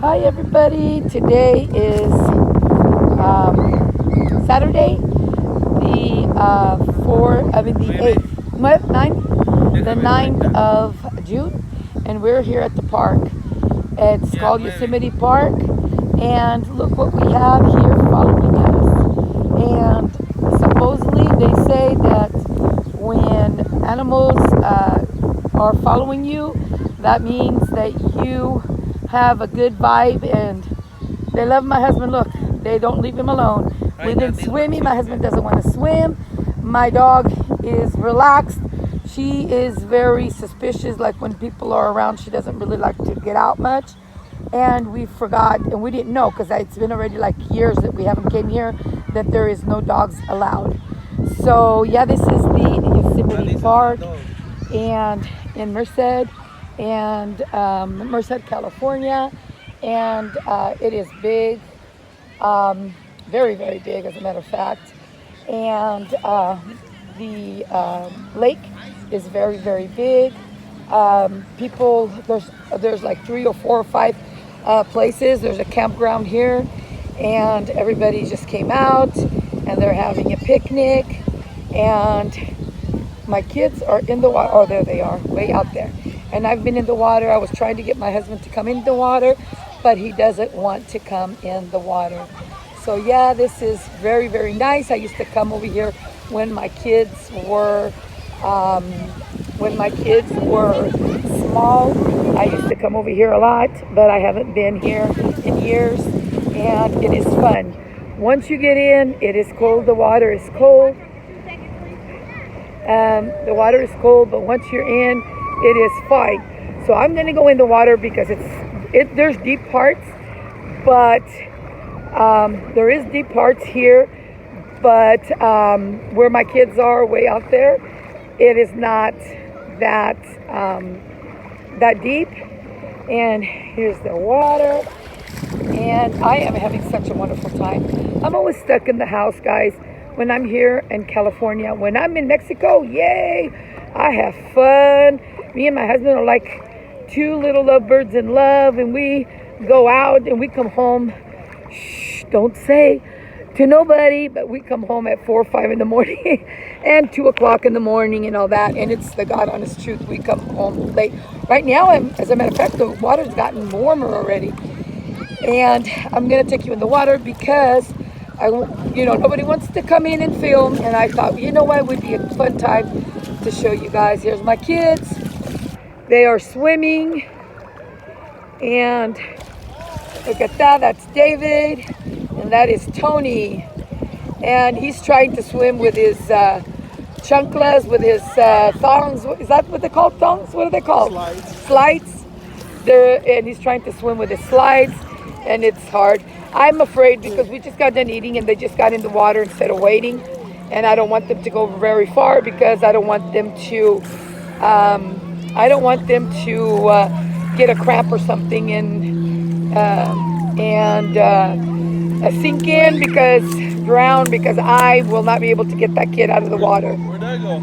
Hi everybody. Today is Saturday, the 8th, the 9th of June, and we're here at the park. It's called Yosemite Park, and look what we have here following us. And supposedly they say that when animals are following you, that means that you have a good vibe and they love my husband. Look, they don't leave him alone. We've been swimming. My husband doesn't want to swim. My dog is relaxed. She is very suspicious. Like when people are around, she doesn't really like to get out much. And we forgot, and we didn't know because it's been already like years that we haven't came here, that there is no dogs allowed. So yeah, this is the Yosemite Park and in Merced, California, and it is big, very, very big, as a matter of fact. And the lake is very, very big. People, there's like 3 or 4 or 5 places. There's a campground here, and everybody just came out, and they're having a picnic, and my kids are in the water. Oh, there they are, way out there. And I've been in the water. I was trying to get my husband to come in the water, but he doesn't want to come in the water. So yeah, this is very, very nice. I used to come over here when my kids were small. I used to come over here a lot, but I haven't been here in years, and it is fun. Once you get in, it is cold. The water is cold. The water is cold, but once you're in, it is fine. So I'm gonna go in the water because there's deep parts, but there is deep parts here, but where my kids are way out there, it is not that deep. And here's the water, and I am having such a wonderful time. I'm always stuck in the house, guys. When I'm here in California, when I'm in Mexico, yay, I have fun. Me and my husband are like 2 little lovebirds in love, and we go out and we come home. Shh, don't say to nobody, but we come home at 4 or 5 in the morning and 2 o'clock in the morning and all that. And it's the God honest truth. We come home late. Right now, as a matter of fact, the water's gotten warmer already. And I'm going to take you in the water because nobody wants to come in and film, and I thought, you know what, it would be a fun time to show you guys. Here's my kids. They are swimming, and look at that. That's David, and that is Tony, and he's trying to swim with his chanclas, with his thongs. Is that what they call thongs? What are they called? Slides. And he's trying to swim with his slides, and it's hard. I'm afraid because we just got done eating and they just got in the water instead of waiting, and I don't want them to go very far because I don't want them to get a cramp or something and sink in, drown, because I will not be able to get that kid out of the water. Where'd I go?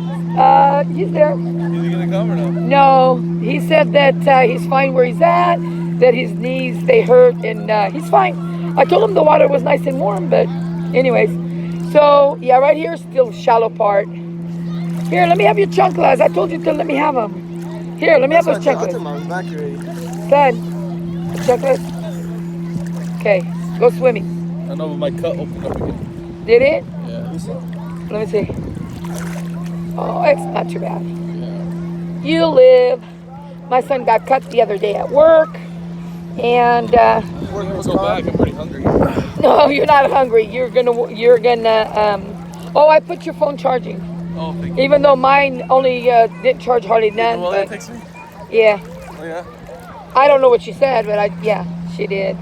He's there. Is he gonna come or no? No, he said that he's fine where he's at, that his knees, they hurt, and he's fine. I told him the water was nice and warm, but anyways. So, yeah, right here is still shallow part. Here, let me have your chanclas. I told you to let me have them. Here, let me have those chanclas. Son, the chanclas. Okay, go swimming. I know, but my cut opened up again. Did it? Yeah. Let me see. Oh, it's not too bad. Yeah. You live. My son got cut the other day at work, and We're gonna go back. I'm pretty hungry. no, you're not hungry. You're gonna. Oh, I put your phone charging. Oh, thank you. Even though mine only didn't charge hardly none. Well, But, text me? yeah, Oh, yeah? I don't know what she said, but yeah, she did.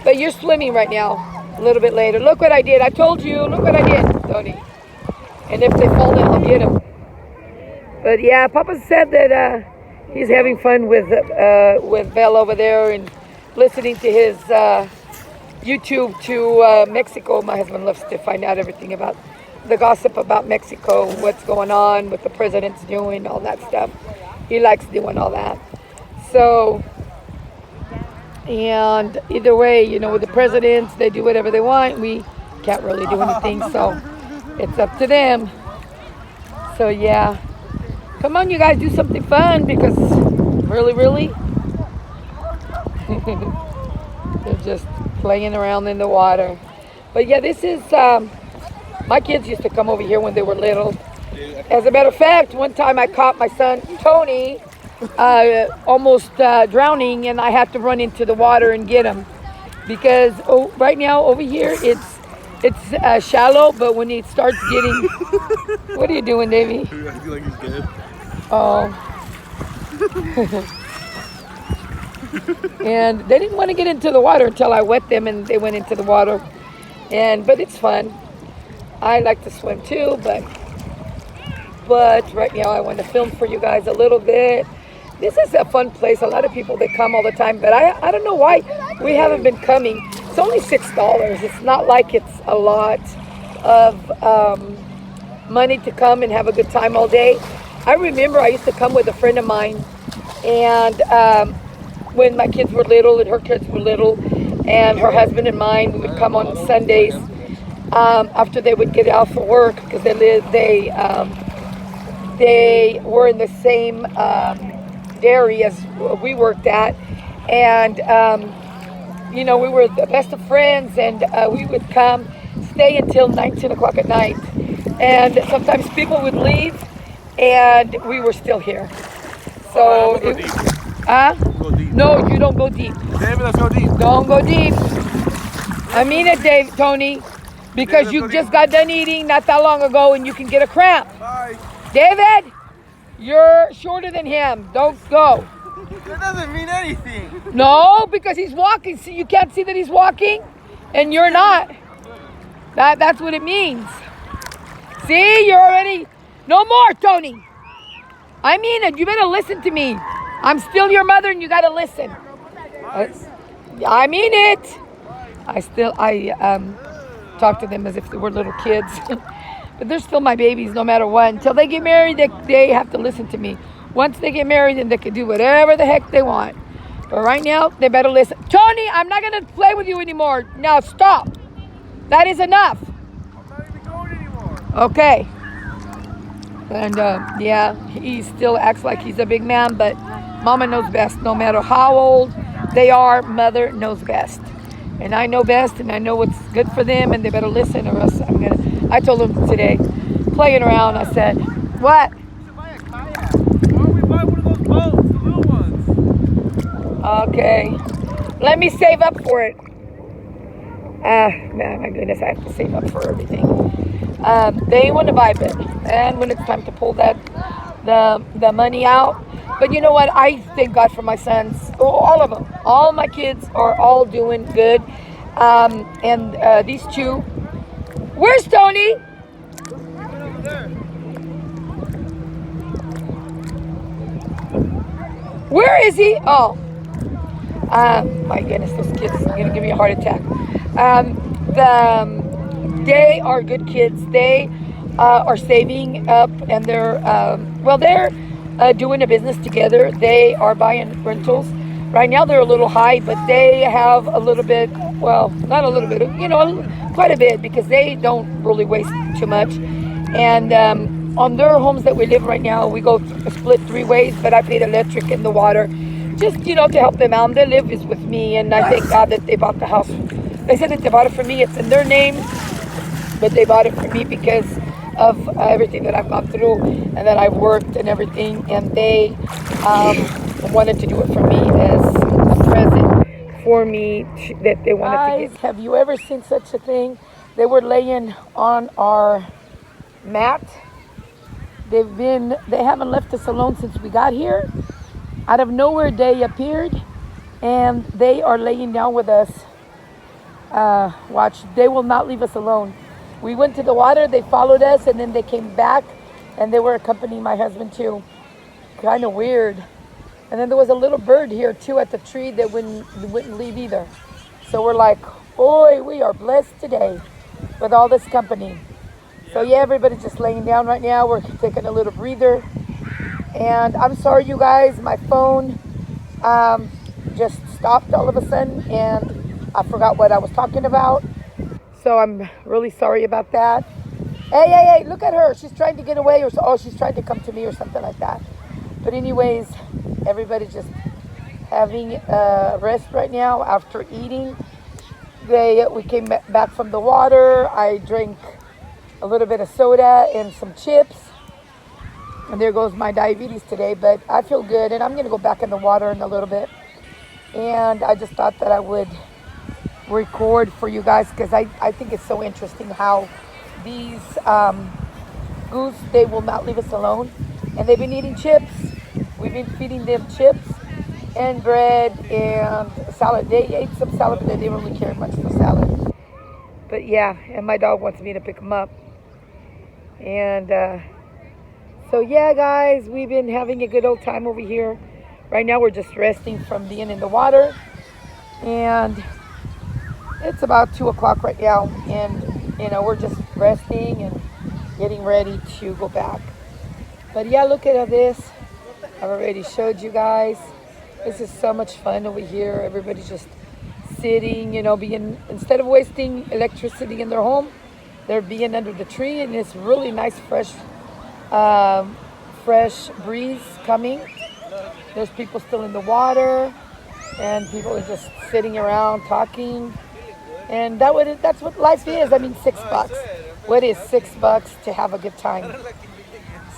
But you're swimming right now. A little bit later. Look what I did. I told you. Look what I did, Tony. And if they fall in, I'll get them. But yeah, Papa said that he's having fun with Belle over there and listening to his YouTube to Mexico. My husband loves to find out everything about the gossip about Mexico, what's going on, what the president's doing, all that stuff. He likes doing all that. So And either way, you know, with the presidents, they do whatever they want. We can't really do anything, so it's up to them. So yeah, come on, you guys, do something fun because really, they're just playing around in the water. But yeah, this is my kids used to come over here when they were little. As a matter of fact, one time I caught my son Tony almost drowning, and I had to run into the water and get him because right now over here it's shallow, but when it starts getting, what are you doing, Davey? I feel like he's dead. Oh. And they didn't want to get into the water until I wet them, and they went into the water. But it's fun. I like to swim too, but right now I want to film for you guys a little bit. This is a fun place. A lot of people, they come all the time, but I don't know why we haven't been coming. It's only $6. It's not like it's a lot of money to come and have a good time all day. I remember I used to come with a friend of mine, and when my kids were little and her kids were little, and her husband and mine, we would come on Sundays after they would get out for work because they were in the same dairy as we worked at, and you know, we were the best of friends, and we would come, stay until 10 o'clock at night, and sometimes people would leave, and we were still here. So, Go deep. Go deep. No, you don't go deep. David, let's go deep. Don't go deep. I mean it, Tony, because you just got done eating not that long ago, and you can get a cramp. Bye. David, you're shorter than him. Don't go. That doesn't mean anything. No, because he's walking. See, you can't see that he's walking, and you're not. That's what it means. See, you're already... No more, Tony. I mean it. You better listen to me. I'm still your mother, and you got to listen. I mean it. I talk to them as if they were little kids. But they're still my babies no matter what. Until they get married, they have to listen to me. Once they get married, then they can do whatever the heck they want. But right now, they better listen. Tony, I'm not going to play with you anymore. Now, stop. That is enough. I'm not even going anymore. Okay. And, yeah, he still acts like he's a big man, but Mama knows best. No matter how old they are, Mother knows best. And I know best, and I know what's good for them, and they better listen, or else I told them today, playing around, I said, what? We should buy a kayak. Why don't we buy one of those boats, the little ones? Okay. Let me save up for it. Man, my goodness, I have to save up for everything. They want to buy it, and when it's time to pull the money out. But you know what? I thank God for my sons, all of them. All my kids are all doing good. And these two. Where's Tony? Where is he? Oh. My goodness, those kids are going to give me a heart attack. They are good kids. They are saving up, and they're doing a business together. They are buying rentals. Right now they're a little high, but they have a little bit, well, not a little bit, quite a bit, because they don't really waste too much. And on their homes that we live right now, we go split 3 ways, but I paid electric and the water, just, to help them out. And they live is with me, and I thank God that they bought the house. They said that they bought it for me. It's in their name, but they bought it for me because of everything that I've gone through and that I've worked and everything, and they wanted to do it for me as a present for me that they wanted to give. Have you ever seen such a thing? They were laying on our mat. They haven't left us alone since we got here. Out of nowhere they appeared, and they are laying down with us. Watch, they will not leave us alone. We went to the water, they followed us, and then they came back, and they were accompanying my husband too. Kind of weird. And then there was a little bird here too at the tree that wouldn't leave either. So we're like, boy, we are blessed today with all this company. So yeah, everybody's just laying down right now. We're taking a little breather. And I'm sorry, you guys, my phone just stopped all of a sudden, and I forgot what I was talking about. So I'm really sorry about that. Hey, hey, hey, look at her. She's trying to get away, or so, oh, she's trying to come to me or something like that. But anyways, everybody's just having a rest right now after eating. We came back from the water. I drank a little bit of soda and some chips. And there goes my diabetes today, but I feel good, and I'm going to go back in the water in a little bit. And I just thought that I would record for you guys because I think it's so interesting how these goose, they will not leave us alone. And they've been eating chips. We've been feeding them chips and bread and salad. They ate some salad, but they didn't really care much for salad. But yeah, and my dog wants me to pick them up. And so yeah, guys, we've been having a good old time over here. Right now we're just resting from being in the water. And it's about 2 o'clock right now. And, you know, we're just resting and getting ready to go back. But yeah, look at this. I've already showed you guys. This is so much fun over here. Everybody's just sitting, you know, instead of wasting electricity in their home, they're being under the tree, and it's really nice, fresh breeze coming. There's people still in the water, and people are just sitting around talking. And that's what life is. I mean, $6. What is $6 to have a good time?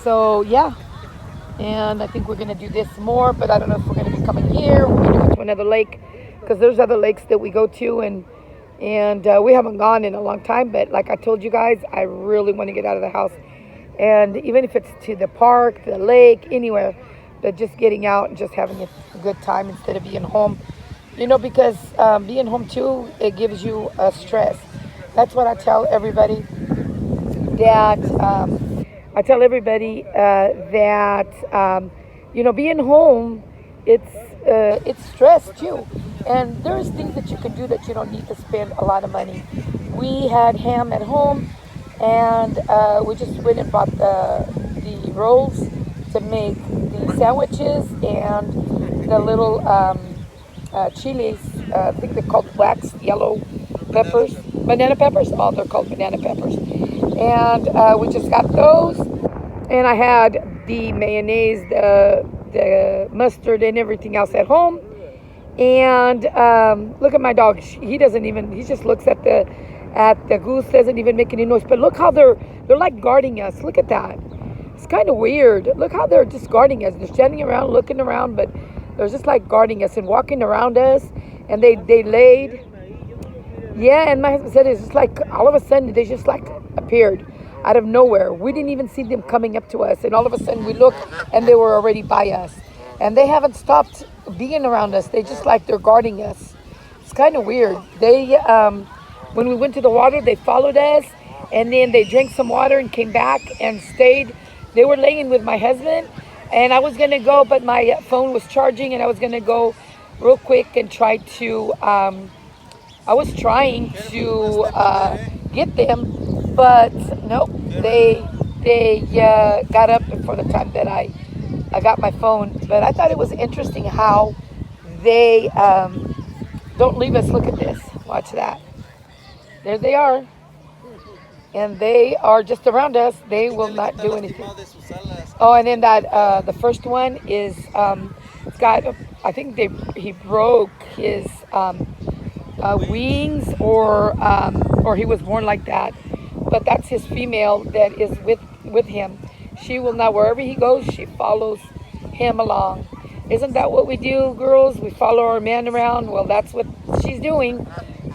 So yeah. And I think we're going to do this more, but I don't know if we're going to be coming here. We're going to go to another lake because there's other lakes that we go to, and we haven't gone in a long time. But like I told you guys, I really want to get out of the house. And even if it's to the park, the lake, anywhere, but just getting out and just having a good time instead of being home. You know, because being home too, it gives you a stress. That's what I tell everybody, that you know, being home, it's stress too. And there's things that you can do that you don't need to spend a lot of money. We had ham at home, and we just went and bought the rolls to make the sandwiches and the little chilies. I think they're called waxed yellow peppers, banana peppers. Oh, they're called banana peppers. And we just got those. And I had the mayonnaise, the mustard, and everything else at home. And look at my dog. He just looks at the goose, doesn't even make any noise. But look how they're like guarding us. Look at that. It's kind of weird. Look how they're just guarding us. They're standing around, looking around, but they're just like guarding us and walking around us. And they laid. Yeah, and my husband said it's just like all of a sudden they just like appeared out of nowhere. We didn't even see them coming up to us, and all of a sudden we look and they were already by us. And they haven't stopped being around us. They just like they're guarding us. It's kind of weird. They when we went to the water, they followed us, and then they drank some water and came back and stayed. They were laying with my husband, and I was gonna go, but my phone was charging, and I was gonna go real quick and try to I was trying to get them, but nope, they got up before the time that I got my phone. But I thought it was interesting how they don't leave us. Look at this. Watch that. There they are. And they are just around us. They will not do anything. Oh, and then that the first one is it's got, I think he broke his wings, or he was born like that. But that's his female that is with him. She will not, wherever he goes, she follows him along. Isn't that what we do, girls? We follow our man around. Well, that's what she's doing.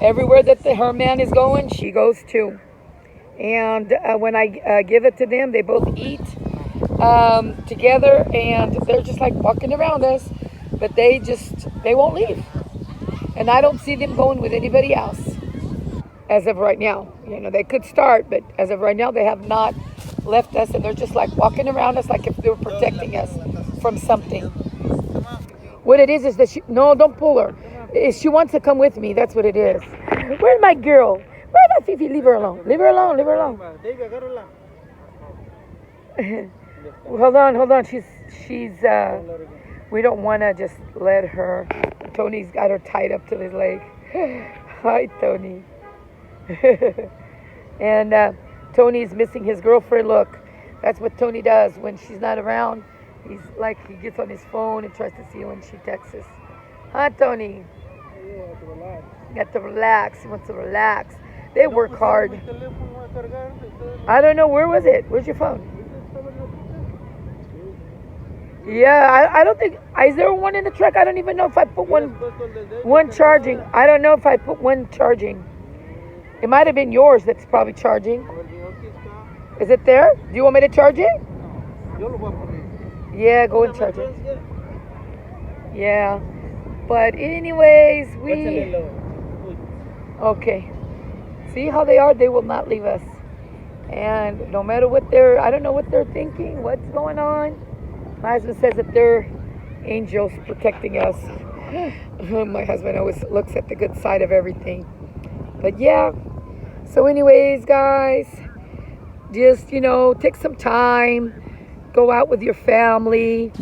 Everywhere that her man is going, she goes too. And when I give it to them, they both eat together, and they're just like walking around us, but they won't leave. And I don't see them going with anybody else as of right now. You know, they could start, but as of right now, they have not left us, and they're just like walking around us like if they were protecting us from something. What it is that no, don't pull her. She wants to come with me. That's what it is. Where's my girl? Where's my Fifi? Leave her alone. Leave her alone. Leave her alone. Hold on. She's We don't want to just let her. Tony's got her tied up to his leg. Hi, Tony. And Tony's missing his girlfriend. Look, that's what Tony does when she's not around. He's like, he gets on his phone and tries to see when she texts us. Huh, Tony? Yeah, to relax. You got to relax. He wants to relax. They work hard. I don't know. Where was it? Where's your phone? Yeah, I don't think. Is there one in the truck? I don't even know if I put one charging. I don't know if I put one charging. It might have been yours that's probably charging. Is it there? Do you want me to charge it? Yeah, go and charge it. Yeah. But anyways, okay. See how they are? They will not leave us. And no matter what I don't know what they're thinking, what's going on. My husband says that they're angels protecting us. My husband always looks at the good side of everything. But yeah. So anyways, guys, just, take some time. Go out with your family.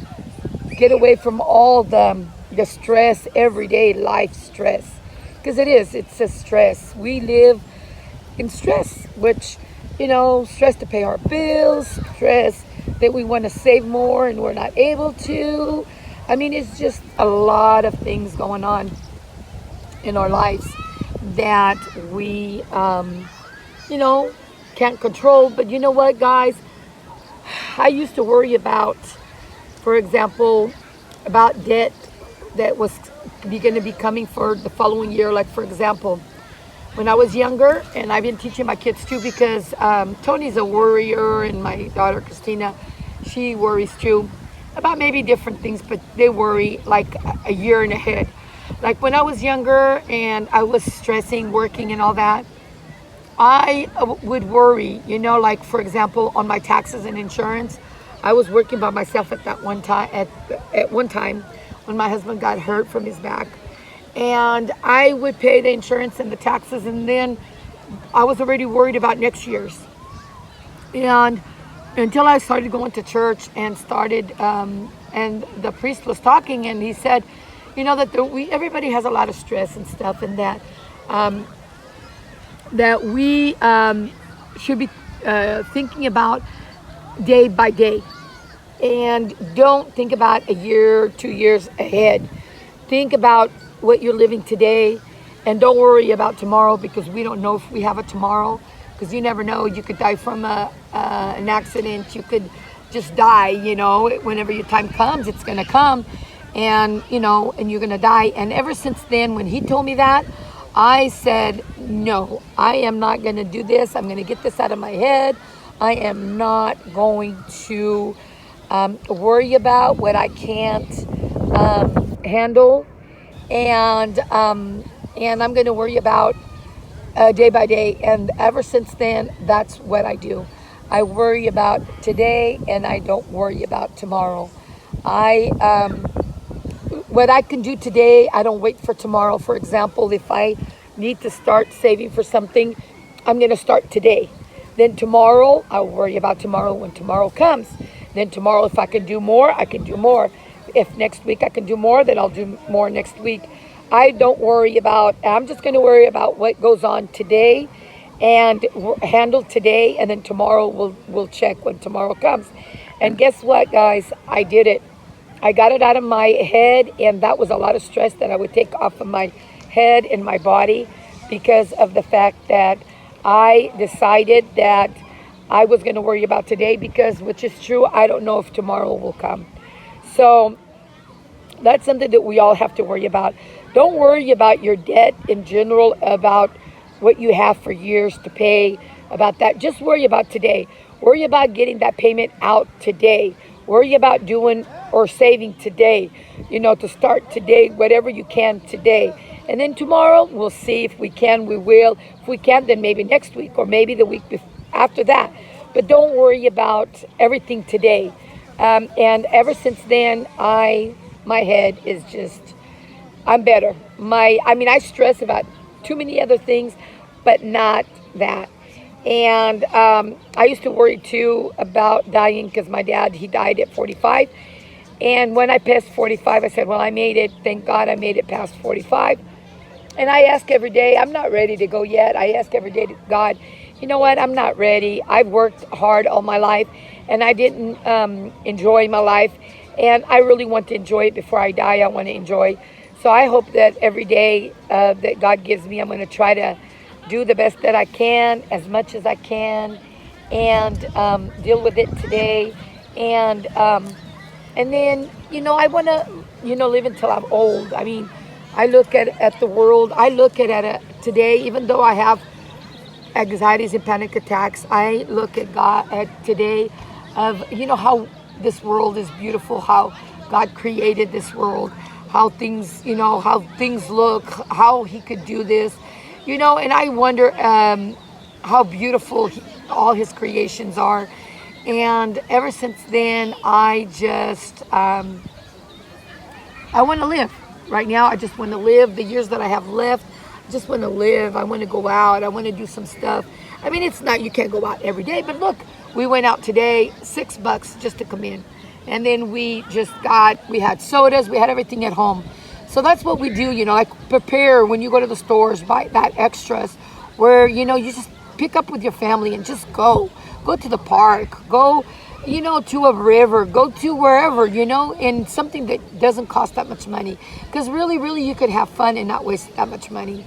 Get away from all the stress, everyday life stress. Because it's a stress. We live in stress, which, stress to pay our bills, stress that we want to save more and we're not able to. I mean, it's just a lot of things going on in our lives that we, can't control. But you know what, guys? I used to worry about, for example, about debt that was going to be coming for the following year. Like, for example, when I was younger, and I've been teaching my kids too, because Tony's a worrier, and my daughter Christina, she worries too about maybe different things, but they worry like a year and ahead. Like when I was younger and I was stressing, working and all that, I would worry, like for example, on my taxes and insurance. I was working by myself at that one time, at one time when my husband got hurt from his back. And I would pay the insurance and the taxes, and then I was already worried about next year's. And until I started going to church and started, and the priest was talking, and he said, that everybody has a lot of stress and stuff, and that we should be thinking about day by day, and don't think about a year, 2 years ahead. Think about what you're living today, and don't worry about tomorrow, because we don't know if we have a tomorrow, because you never know. You could die from an accident. You could just die, whenever your time comes, it's going to come, and and you're going to die. And ever since then, when he told me that, I said, no, I am not going to do this. I'm going to get this out of my head. I am not going to worry about what I can't handle, and I'm going to worry about day by day. And ever since then, that's what I do. I worry about today, and I don't worry about tomorrow. What I can do today, I don't wait for tomorrow. For example, if I need to start saving for something, I'm going to start today. Then tomorrow, I'll worry about tomorrow when tomorrow comes. Then tomorrow, if I can do more, I can do more. If next week I can do more, then I'll do more next week. I don't worry about, I'm just going to worry about what goes on today and handle today, and then tomorrow we'll check when tomorrow comes. And guess what, guys? I did it. I got it out of my head, and that was a lot of stress that I would take off of my head and my body, because of the fact that I decided that I was going to worry about today, because, which is true, I don't know if tomorrow will come. So that's something that we all have to worry about. Don't worry about your debt in general, about what you have for years to pay, about that. Just worry about today. Worry about getting that payment out today. Worry about doing or saving today, to start today, whatever you can today. And then tomorrow, we'll see if we can, we will. If we can't, then maybe next week, or maybe the week after that. But don't worry about everything today. And ever since then, my head is just, I'm better. I stress about too many other things, but not that. And I used to worry too about dying, because my dad, he died at 45. And when I passed 45, I said, well, I made it. Thank God I made it past 45. And I ask every day, I'm not ready to go yet. I ask every day to God, you know what? I'm not ready. I've worked hard all my life and I didn't enjoy my life. And I really want to enjoy it before I die. I want to enjoy. So I hope that every day that God gives me, I'm going to try to do the best that I can, as much as I can, and deal with it today. And then, I want to, live until I'm old. I mean, I look at the world, I look at it today, even though I have anxieties and panic attacks, I look at God at today of, how this world is beautiful, how God created this world, how things look, how he could do this, and I wonder how beautiful all his creations are. And ever since then, I want to live. Right now, I just want to live. The years that I have left, I just want to live. I want to go out. I want to do some stuff. I mean, it's not, you can't go out every day, but look, we went out today, $6 just to come in. And then we had sodas, we had everything at home. So that's what we do, like prepare when you go to the stores, buy that extras where, you just pick up with your family and just go. Go to the park, go, to a river, go to wherever, and something that doesn't cost that much money. Because really, really, you could have fun and not waste that much money.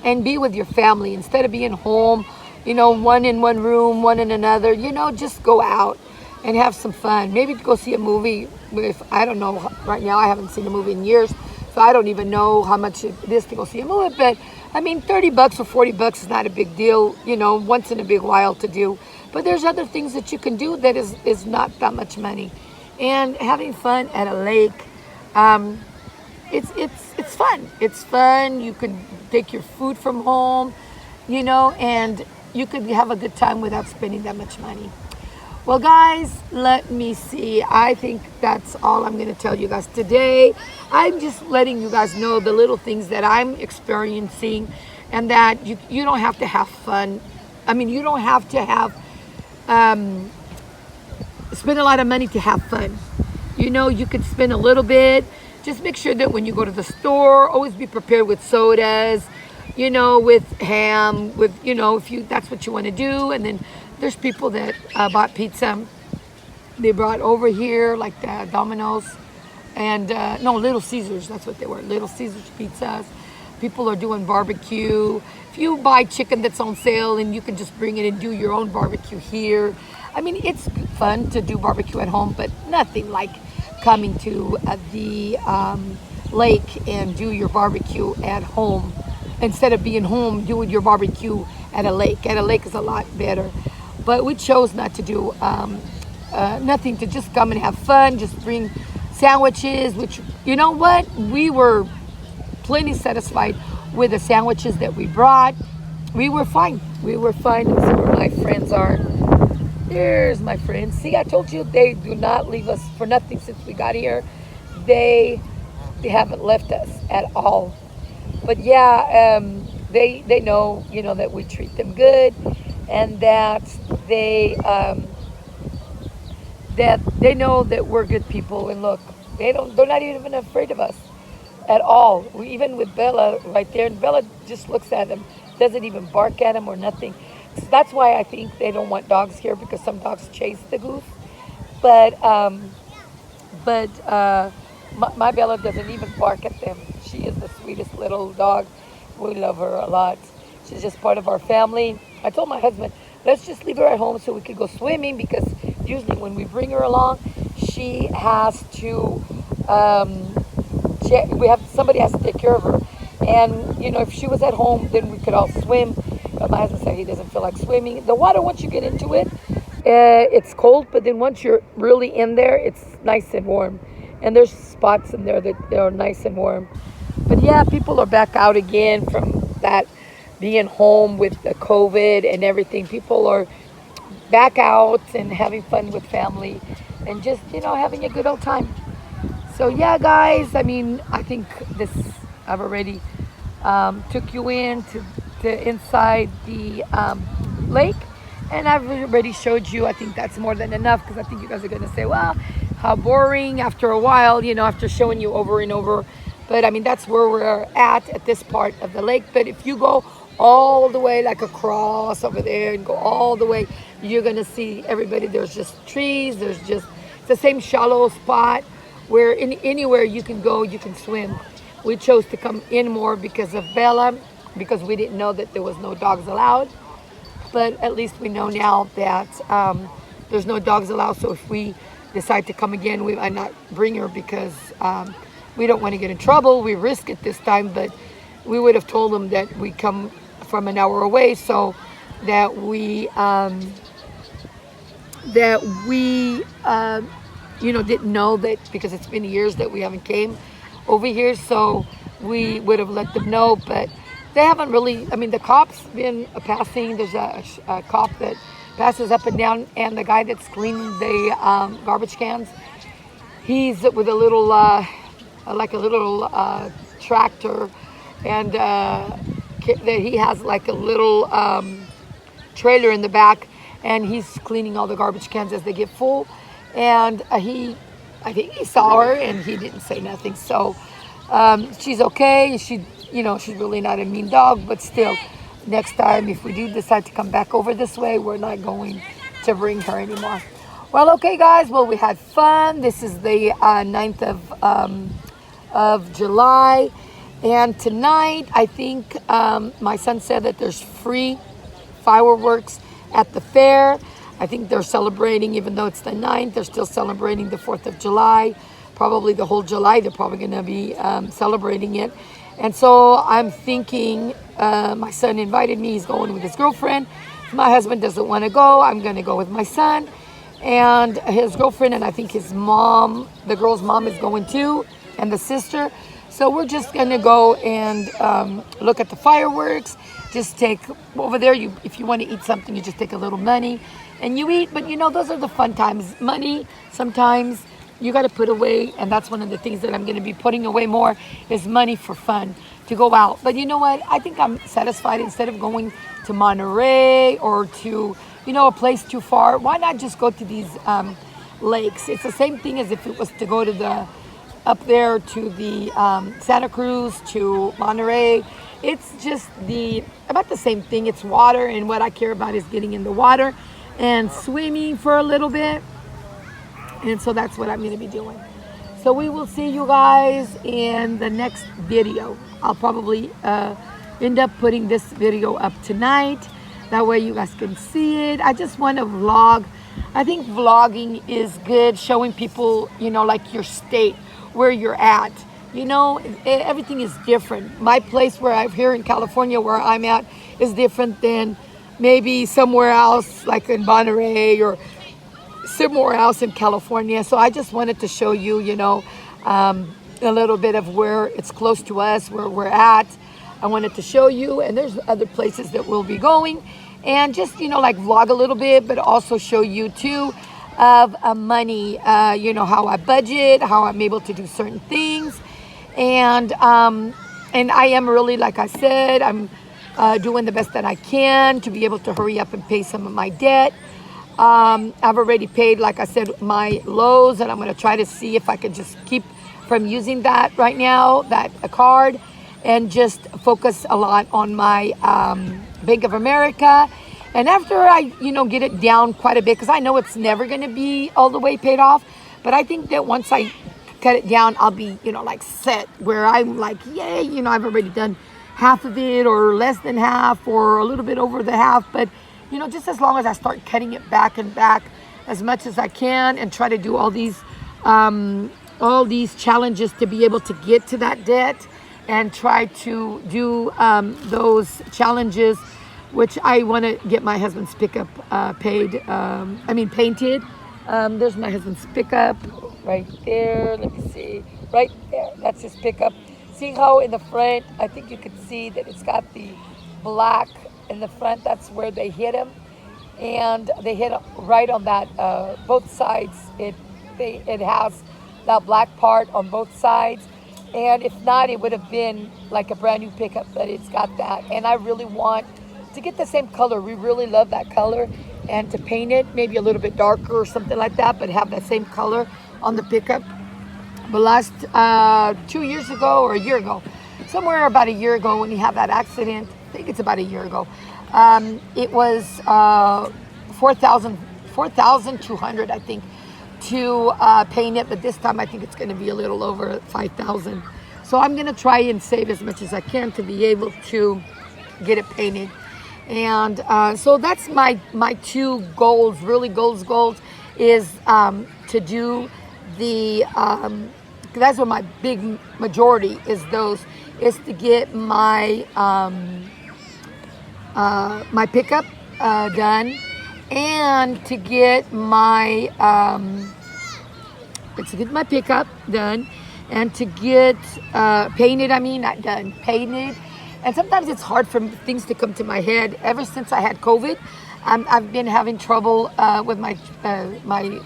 And be with your family instead of being home, one in one room, one in another, just go out and have some fun. Maybe go see a movie I don't know, right now I haven't seen a movie in years, so I don't even know how much it is to go see a movie. But I mean, $30 or $40 is not a big deal, once in a big while to do. But there's other things that you can do that is not that much money. And having fun at a lake, it's fun. It's fun. You could take your food from home, and you could have a good time without spending that much money. Well, guys, let me see. I think that's all I'm going to tell you guys today. I'm just letting you guys know the little things that I'm experiencing, and that you don't have to have fun. I mean, you don't have to have spend a lot of money to have fun. You could spend a little bit. Just make sure that when you go to the store, always be prepared with sodas, with ham, with, if that's what you want to do. And then there's people that bought pizza. They brought over here, like the Domino's and, no, Little Caesars. That's what they were, Little Caesars pizzas. People are doing barbecue. If you buy chicken that's on sale and you can just bring it and do your own barbecue here. I mean, it's fun to do barbecue at home, but nothing like coming to the lake and do your barbecue at home. Instead of being home, doing your barbecue at a lake. At a lake is a lot better. But we chose not to do nothing, to just come and have fun, just bring sandwiches, which, you know what? We were plenty satisfied with the sandwiches that we brought. We were fine. We were fine. Let's see where my friends are. There's my friends. See, I told you they do not leave us for nothing since we got here. They haven't left us at all. But yeah, they know, that we treat them good, and that they know that we're good people. And look, they're not even afraid of us at all. Even with Bella right there, and Bella just looks at him, doesn't even bark at him or nothing. So that's why I think they don't want dogs here, because some dogs chase the goose. But my Bella doesn't even bark at them. She is the sweetest little dog. We love her a lot. She's just part of our family. I told my husband, let's just leave her at home so we could go swimming, because usually when we bring her along, she has to, somebody has to take care of her. And, if she was at home, then we could all swim. But my husband said he doesn't feel like swimming. The water, once you get into it, it's cold, but then once you're really in there, it's nice and warm. And there's spots in there that are nice and warm. But yeah, people are back out again from that being home with the COVID and everything. People are back out and having fun with family and just, having a good old time. So yeah, guys, I mean, I think I've already took you in to inside the lake, and I've already showed you. I think that's more than enough, because I think you guys are going to say, well, how boring after a while, after showing you over and over. But I mean, that's where we're at this part of the lake. But if you go all the way like across over there and go all the way, you're going to see everybody. There's just trees. It's the same shallow spot where anywhere you can go, you can swim. We chose to come in more because of Bella, because we didn't know that there was no dogs allowed. But at least we know now that there's no dogs allowed. So if we decide to come again, we might not bring her because we don't want to get in trouble. We risk it this time, but we would have told them that we come from an hour away, so that we didn't know that, because it's been years that we haven't came over here. So we would have let them know, but they haven't really. I mean, the cop's been passing. There's a cop that passes up and down, and the guy that's cleaning the garbage cans, he's with a little tractor, and he has like a little trailer in the back, and he's cleaning all the garbage cans as they get full. And I think he saw her, and he didn't say nothing. So she's okay. She's really not a mean dog, but still, next time if we do decide to come back over this way, we're not going to bring her anymore. Well, okay, guys. Well, we had fun. This is the 9th of July, and tonight I think my son said that there's free fireworks at the fair. I think they're celebrating, even though it's the 9th, they're still celebrating the 4th of July. Probably the whole July, they're probably going to be celebrating it. And so I'm thinking, my son invited me, he's going with his girlfriend. If my husband doesn't want to go, I'm going to go with my son and his girlfriend, and I think his mom, the girl's mom, is going too, and the sister. So we're just going to go and look at the fireworks. Just take over there. If you want to eat something, you just take a little money and you eat. But those are the fun times. Money, sometimes you got to put away, and that's one of the things that I'm going to be putting away more, is money for fun, to go out. But you know what? I think I'm satisfied. Instead of going to Monterey or to, a place too far, why not just go to these lakes? It's the same thing as if it was to go to up there to the Santa Cruz, to Monterey. It's just about the same thing. It's water, and what I care about is getting in the water and swimming for a little bit. And so that's what I'm going to be doing. So we will see you guys in the next video. I'll probably end up putting this video up tonight. That way you guys can see it. I just want to vlog. I think vlogging is good, showing people, like your state, where you're at. Everything is different. My place where I'm here in California, where I'm at, is different than maybe somewhere else, like in Monterey or somewhere else in California. So I just wanted to show you, a little bit of where it's close to us, where we're at. I wanted to show you, and there's other places that we'll be going, and just, like vlog a little bit, but also show you too of money, how I budget, how I'm able to do certain things. And I am really, like I said, I'm doing the best that I can to be able to hurry up and pay some of my debt. I've already paid, like I said, my Lowe's, and I'm going to try to see if I can just keep from using that right now, that card, and just focus a lot on my Bank of America. And after I, get it down quite a bit, because I know it's never going to be all the way paid off, but I think that once I cut it down, I'll be, like set where I'm like, yay, I've already done half of it, or less than half, or a little bit over the half. But, just as long as I start cutting it back and back as much as I can, and try to do all these challenges to be able to get to that debt, and try to do those challenges, which I want to get my husband's pickup painted. There's my husband's pickup right there. Let me see. Right there. That's his pickup. See how in the front, I think you can see that it's got the black in the front. That's where they hit him. And they hit him right on that, both sides. It has that black part on both sides. And if not, it would have been like a brand new pickup, but it's got that. And I really want to get the same color. We really love that color, and to paint it maybe a little bit darker or something like that, but have that same color on the pickup. But last 2 years ago or a year ago, somewhere about a year ago when he had that accident, I think it's about a year ago, it was 4,200, I think, to paint it. But this time I think it's going to be a little over 5,000. So I'm going to try and save as much as I can to be able to get it painted. And so that's my two goals, really goals is to do the, that's what my big majority is to get my, my pickup done, and to get my, pickup done, and to get painted, not done, painted. And sometimes it's hard for things to come to my head. Ever since I had COVID, I've been having trouble with my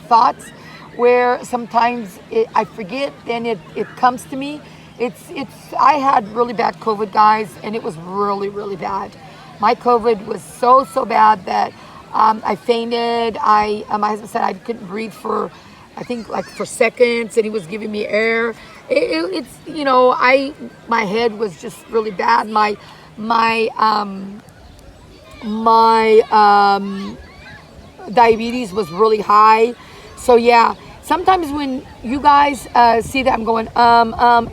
thoughts, where sometimes I forget, then it comes to me. I had really bad COVID, guys, and it was really, really bad. My COVID was so bad that I fainted. My husband said I couldn't breathe for, I think, like for seconds, and he was giving me air. It's my head was just really bad. My diabetes was really high. So yeah, sometimes when you guys see that I'm going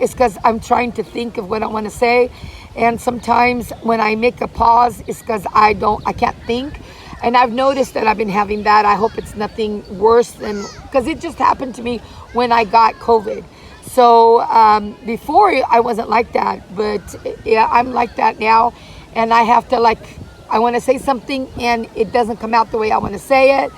it's because I'm trying to think of what I want to say, and sometimes when I make a pause, it's because I can't think. And I've noticed that I've been having that. I hope it's nothing worse than, because it just happened to me when I got COVID. So before I wasn't like that, but yeah, I'm like that now. And I have to I want to say something and it doesn't come out the way I want to say it.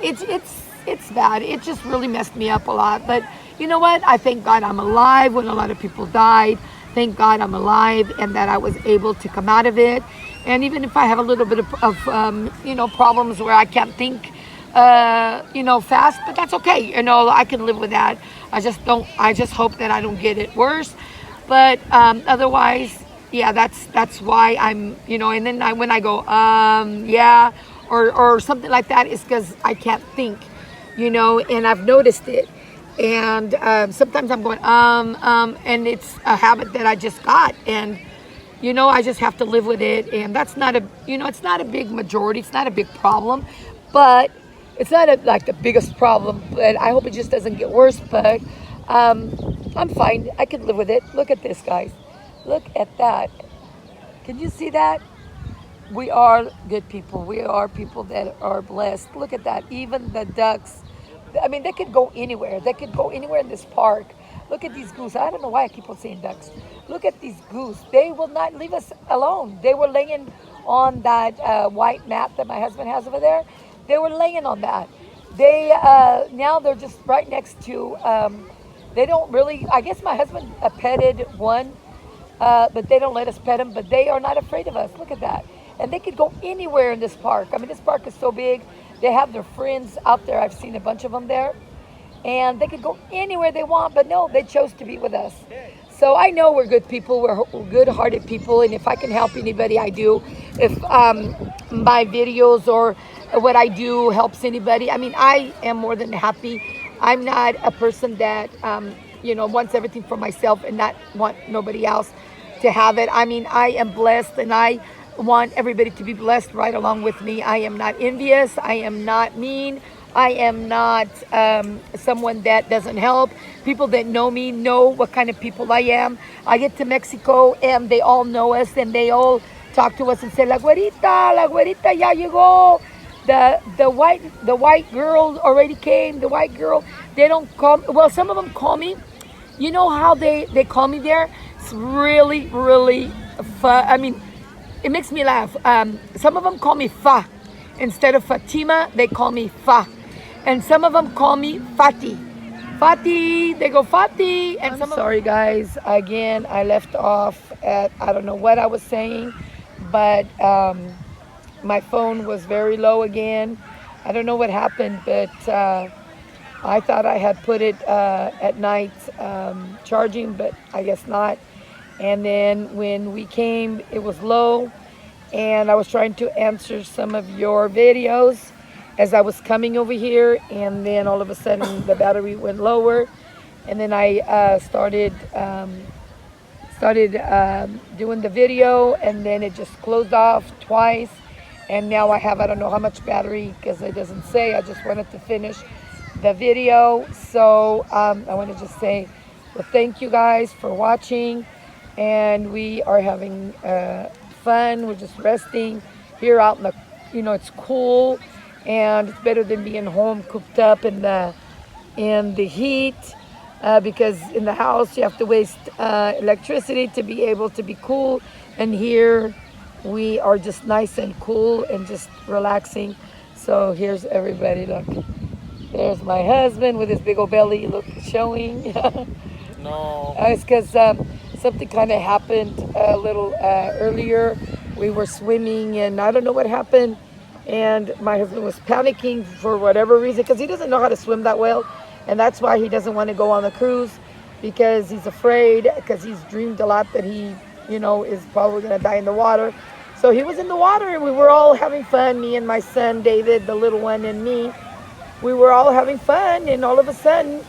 It's bad. It just really messed me up a lot. But you know what? I thank God I'm alive when a lot of people died. Thank God I'm alive and that I was able to come out of it. And even if I have a little bit of problems where I can't think, fast, but that's okay. I can live with that. I just hope that I don't get it worse. But otherwise, yeah, that's why I'm, and then when I go, yeah, or something like that, it's because I can't think, and I've noticed it. And sometimes I'm going, and it's a habit that I just got. And I just have to live with it, and that's not it's not a big majority, it's not a big problem, but it's not the biggest problem, but I hope it just doesn't get worse, but I'm fine, I can live with it. Look at this, guys, look at that. Can you see that? We are good people, we are people that are blessed. Look at that, even the ducks, they could go anywhere, in this park. Look at these goose. I don't know why I keep on saying ducks. Look at these goose. They will not leave us alone. They were laying on that white mat that my husband has over there. They were laying on that. They now they're just right next to. They don't really. I guess my husband petted one, but they don't let us pet them. But they are not afraid of us. Look at that. And they could go anywhere in this park. This park is so big. They have their friends out there. I've seen a bunch of them there. And they could go anywhere they want, but no, they chose to be with us. So I know we're good people, we're good-hearted people, and if I can help anybody, I do. If my videos or what I do helps anybody, I am more than happy. I'm not a person that, wants everything for myself and not want nobody else to have it. I am blessed, and I want everybody to be blessed right along with me. I am not envious, I am not mean, I am not someone that doesn't help. People that know me know what kind of people I am. I get to Mexico and they all know us and they all talk to us and say, la güerita ya llegó. The white girl already came. The white girl, they don't call me. Well, some of them call me. You know how they call me there? It's really, really fun. It makes me laugh. Some of them call me Fa. Instead of Fatima, they call me Fa. And some of them call me Fati. Fati, they go Fati. And sorry, guys. Again, I left off at, I don't know what I was saying, but my phone was very low again. I don't know what happened, but I thought I had put it at night charging, but I guess not. And then when we came, it was low, and I was trying to answer some of your videos, as I was coming over here, and then all of a sudden the battery went lower, and then I started doing the video, and then it just closed off twice, and now I have I don't know how much battery because it doesn't say. I just wanted to finish the video, so I want to just say, well, thank you guys for watching, and we are having fun. We're just resting here out in the, it's cool, and it's better than being home cooped up in the heat. Because in the house you have to waste electricity to be able to be cool, and here we are just nice and cool and just relaxing. So here's everybody, look, there's my husband with his big old belly, look, showing. No. It's because something kind of happened a little earlier. We were swimming and I don't know what happened, and my husband was panicking for whatever reason because he doesn't know how to swim that well. And that's why he doesn't want to go on the cruise, because he's afraid, because he's dreamed a lot that he, is probably going to die in the water. So he was in the water, and we were all having fun, me and my son, David, the little one, and me. We were all having fun, and all of a sudden,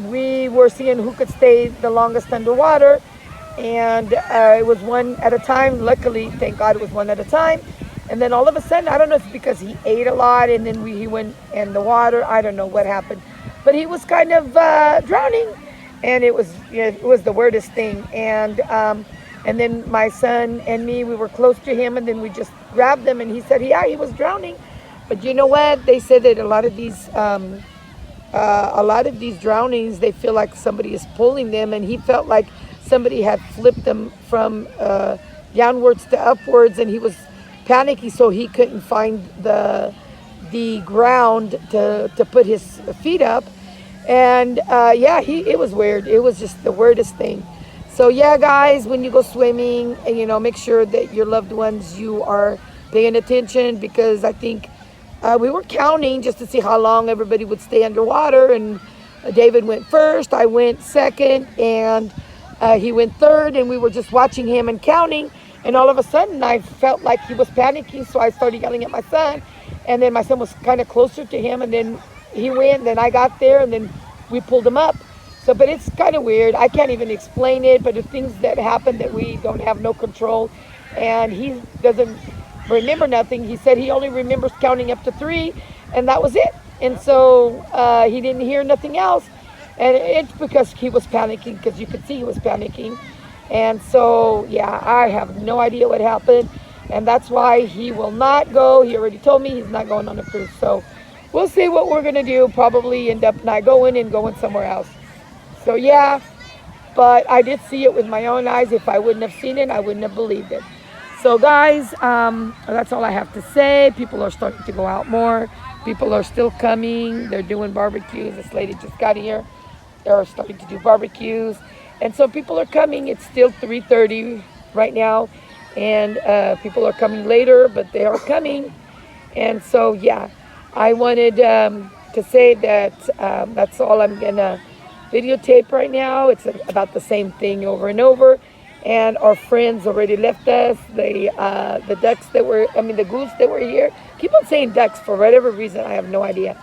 we were seeing who could stay the longest underwater. And it was one at a time. Luckily, thank God it was one at a time. And then all of a sudden, I don't know if it's because he ate a lot and then he went in the water. I don't know what happened. But he was kind of drowning. And it was the weirdest thing. And then my son and me, we were close to him. And then we just grabbed him. And he said, yeah, he was drowning. But you know what? They said that a lot of these drownings, they feel like somebody is pulling them. And he felt like somebody had flipped him from downwards to upwards. And he was panicky, so he couldn't find the ground to put his feet up, and it was weird. It was just the weirdest thing. So yeah, guys, when you go swimming, make sure that your loved ones, you are paying attention, because I think we were counting just to see how long everybody would stay underwater, and David went first, I went second, and he went third, and we were just watching him and counting. And all of a sudden, I felt like he was panicking, so I started yelling at my son. And then my son was kind of closer to him, and then he went, then I got there, and then we pulled him up. So, but it's kind of weird. I can't even explain it, but the things that happen that we don't have no control. And he doesn't remember nothing. He said he only remembers counting up to 3, and that was it. And so he didn't hear nothing else. And it's because he was panicking, because you could see he was panicking. And so, yeah, I have no idea what happened. And that's why he will not go. He already told me he's not going on a cruise. So we'll see what we're going to do. Probably end up not going and going somewhere else. So, yeah, but I did see it with my own eyes. If I wouldn't have seen it, I wouldn't have believed it. So, guys, that's all I have to say. People are starting to go out more. People are still coming. They're doing barbecues. This lady just got here. They're starting to do barbecues. And so people are coming. It's still 3:30 right now, and people are coming later, but they are coming. And so, yeah, I wanted to say that that's all I'm gonna videotape right now. It's about the same thing over and over. And our friends already left us. The goose that were here. Keep on saying ducks for whatever reason. I have no idea.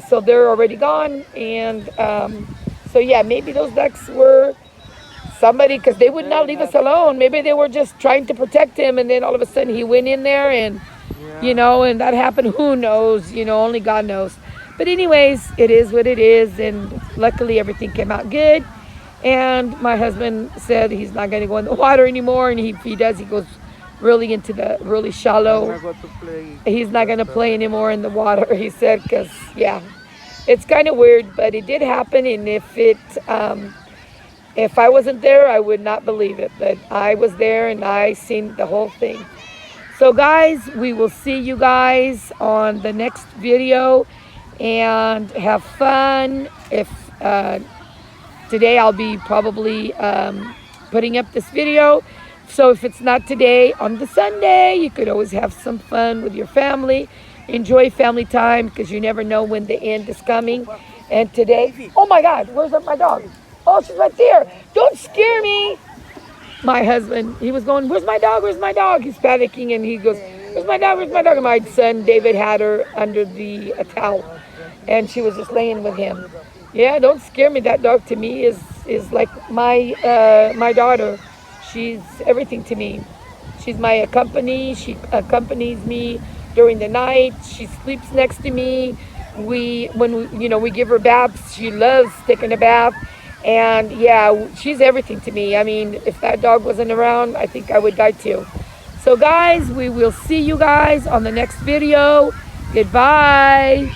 So they're already gone, and so yeah, maybe those ducks were somebody, because they would not leave us alone. Maybe they were just trying to protect him, and then all of a sudden he went in there, and and that happened. Who knows? Only God knows. But anyways, it is what it is, and luckily everything came out good. And my husband said he's not going to go in the water anymore, and if he does, he goes really into the really shallow. He's not going to play anymore in the water, he said, because it's kind of weird, but it did happen. And if I wasn't there, I would not believe it, but I was there and I seen the whole thing. So guys, we will see you guys on the next video, and have fun. If today I'll be probably putting up this video. So if it's not today, on the Sunday, you could always have some fun with your family. Enjoy family time, because you never know when the end is coming. And today, oh my God, where's my dog? Oh, she's right there. Don't scare me. My husband, he was going, where's my dog? Where's my dog? He's panicking, and he goes, Where's my dog? Where's my dog? And my son David had her under the towel, and she was just laying with him. Yeah, don't scare me. That dog to me is like my daughter. She's everything to me. She's my company. She accompanies me during the night. She sleeps next to me. We give her baths. She loves taking a bath. And yeah, she's everything to me. I mean, if that dog wasn't around, I think I would die too. So guys, we will see you guys on the next video. Goodbye.